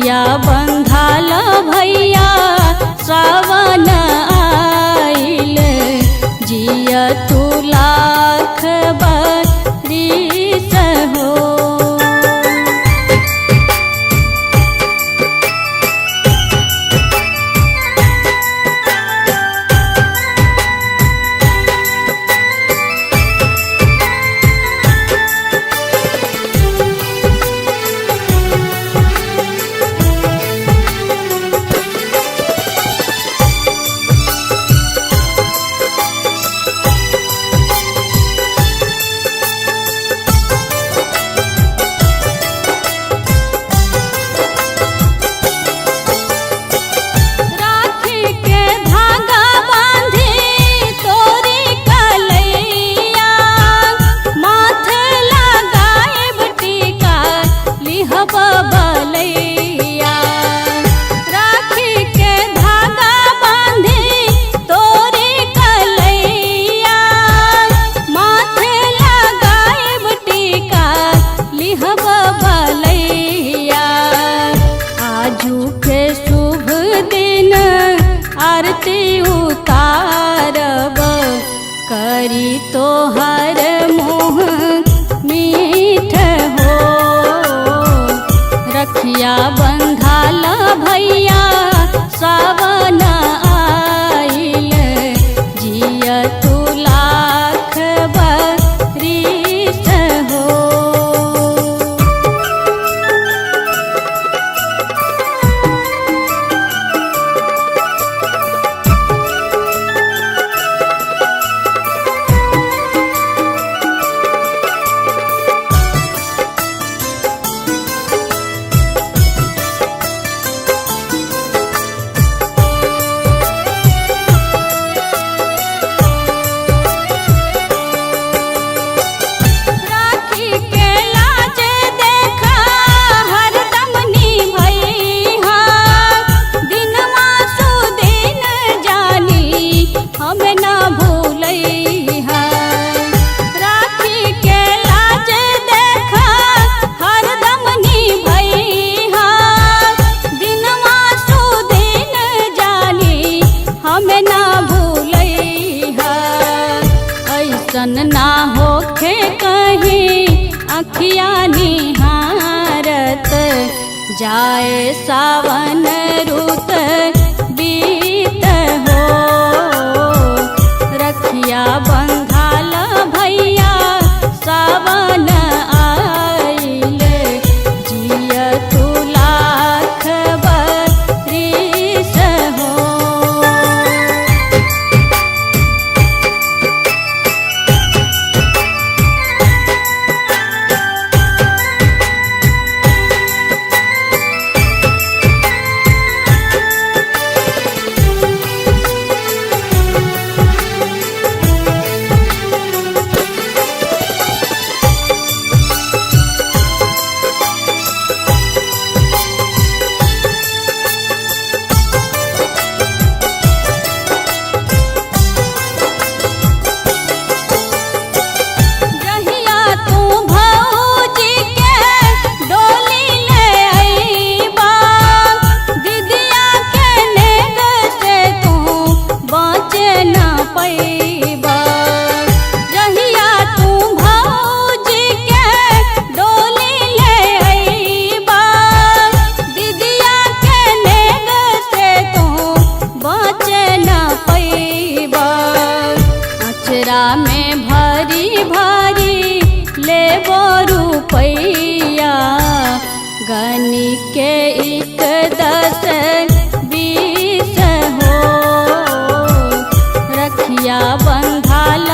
रखिया बंधाल भैया सावन आइल, जिया तू लाख बरिस हो। आरती उतारब करी तोहर मुँह मीठ हो। रखिया बंधाल भैया सावन आइल, जिया तू लाख बरिस हो। ना होखे कहीं अखिया निहारत, जाए सावन रुत बीत हो। रखिया बंधाल भैया सावन आइल, जिया तू लाख बरिस हो। में भरी भरी लेबो रुपैया, गनी के 1 10 20 हो। रखिया बंधाल